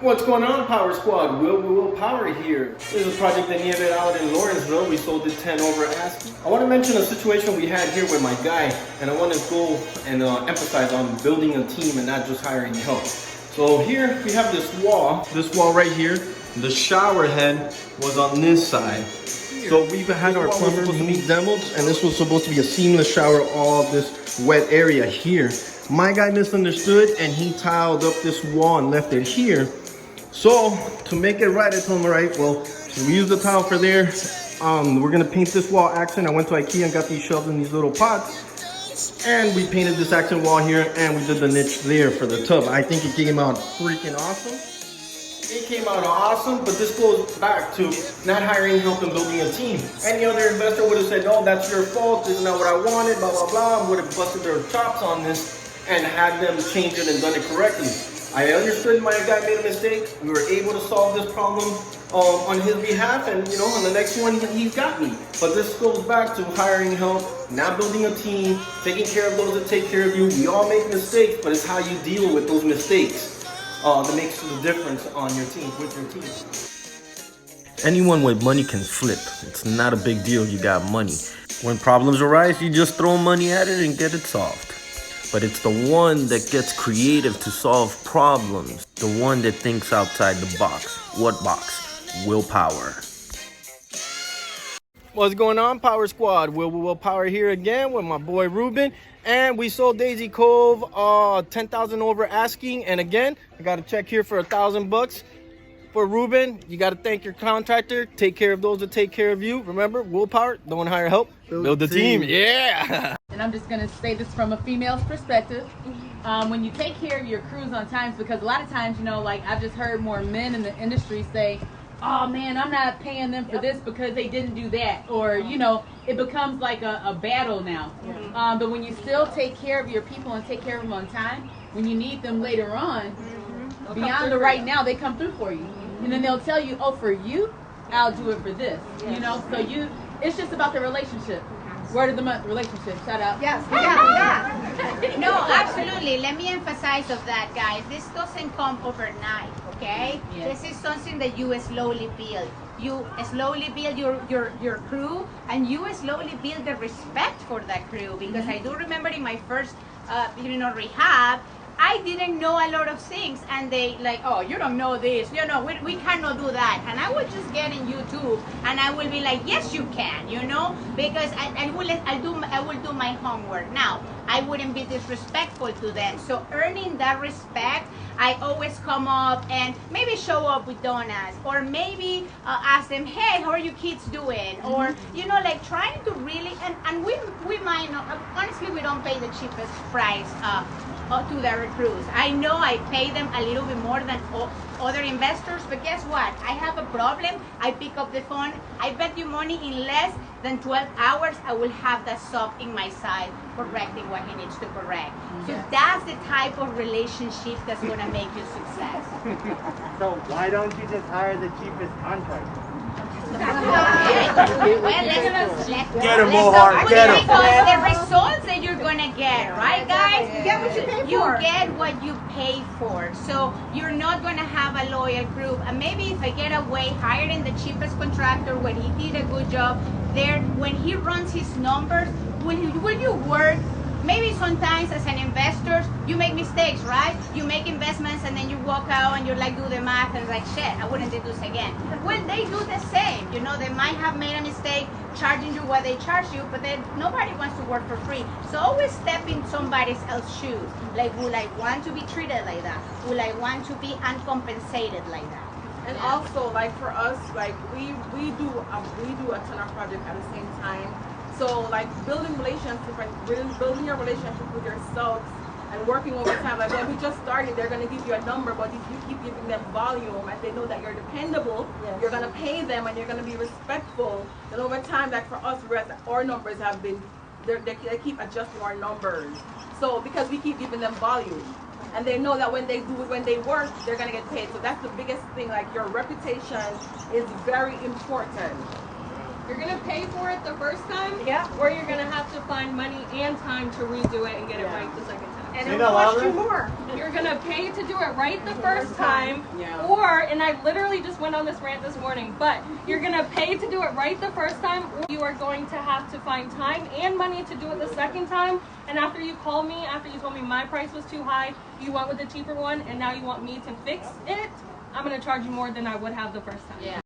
What's going on, Power Squad? Will Power here. This is a project that Nieve out in Lawrenceville. We sold it 10 over asking. I want to mention a situation we had here with my guy, and I want to go and emphasize on building a team and not just hiring help. So here we have this wall right here. The shower head was on this side. So we've had our plumber supposed to be demoed, and this was supposed to be a seamless shower, all this wet area here. My guy misunderstood, and he tiled up this wall and left it here. So to make it right, I told him, all right, well, we use the tile for there. We're gonna paint this wall accent. I went to IKEA and got these shelves in these little pots, and we painted this accent wall here, and we did the niche there for the tub. I think it came out freaking awesome. It came out awesome, but this goes back to not hiring help and building a team. Any other investor would have said, oh, that's your fault, this is not what I wanted, blah, blah, blah, would have busted their chops on this and had them change it and done it correctly. I understood my guy made a mistake. We were able to solve this problem on his behalf, and you know, on the next one, he's got me. But this goes back to hiring help, not building a team, taking care of those that take care of you. We all make mistakes, but it's how you deal with those mistakes that makes the difference on your team, with your team. Anyone with money can flip. It's not a big deal, you got money. When problems arise, you just throw money at it and get it solved. But it's the one that gets creative to solve problems, the one that thinks outside the box. What box? Willpower. What's going on, Power Squad? WillPower here again with my boy Ruben, and we sold Daisy Cove 10,000 over asking. And again, I got a check here for $1,000 for Ruben. You got to thank your contractor. Take care of those that take care of you. Remember, Willpower, don't hire help, build the team. Yeah. And I'm just going to say this from a female's perspective. When you take care of your crews on times, because a lot of times, you know, like I've just heard more men in the industry say, oh man, I'm not paying them for this because they didn't do that. Or, you know, it becomes like a battle now. But when you still take care of your people and take care of them on time, when you need them later on, beyond the right now, they come through for you. And then they'll tell you, oh, for you, I'll do it for this. You know, so it's just about the relationship. Word of the month, relationship. Shout out. Yes, yeah. No, absolutely. Let me emphasize of that, guys. This doesn't come overnight, okay? Yes. This is something that you slowly build. You slowly build your crew, and you slowly build the respect for that crew. Because I do remember in my first, rehab, I didn't know a lot of things, and they like, oh, you don't know this, you know, we cannot do that. And I would just get in YouTube, and I will be like, yes, you can, you know, because I will do my homework. Now, I wouldn't be disrespectful to them. So earning that respect, I always come up and maybe show up with donuts, or maybe ask them, hey, how are you kids doing? Or, you know, like trying to really, and we might not, honestly, we don't pay the cheapest price to the recruits. I know I pay them a little bit more than other investors, but guess what? I have a problem. I pick up the phone. I bet you money in less than 12 hours, I will have that sub in my side correcting what he needs to correct. So that's the type of relationship that's going to make you success. So why don't you just hire the cheapest contractor? Well, let's get him, Mohawk, get him. Because the results that you're gonna get, right, guys? You get what you pay for. You get what you pay for. So you're not gonna have a loyal group. And maybe if I get away hiring the cheapest contractor when he did a good job, there when he runs his numbers, will you work? Maybe sometimes as an investor, you make mistakes, right? You make investments and then you walk out and you're like, do the math and like, shit, I wouldn't do this again. Well, they do the same. You know, they might have made a mistake charging you what they charge you, but then nobody wants to work for free. So always step in somebody else's shoes. Like, will I want to be treated like that? Will I want to be uncompensated like that? And also, like for us, like we do a ton of projects at the same time. So like building relationships, like building your relationship with your subs and working over time. Like when we just started, they're gonna give you a number, but if you keep giving them volume and they know that you're dependable, you're gonna pay them and you're gonna be respectful. Then over time, like for us, our numbers have been, they keep adjusting our numbers. So because we keep giving them volume. And they know that when they work, they're gonna get paid. So that's the biggest thing, like your reputation is very important. You're going to pay for it the first time, or you're going to have to find money and time to redo it and get it right the second time. And it'll cost you more. You're going to pay to do it right the first time, or and I literally just went on this rant this morning, but you're gonna pay to do it right the first time, or you are going to have to find time and money to do it the second time. And after you call me, after you told me my price was too high, you went with the cheaper one, and now you want me to fix it, I'm gonna charge you more than I would have the first time. Yeah.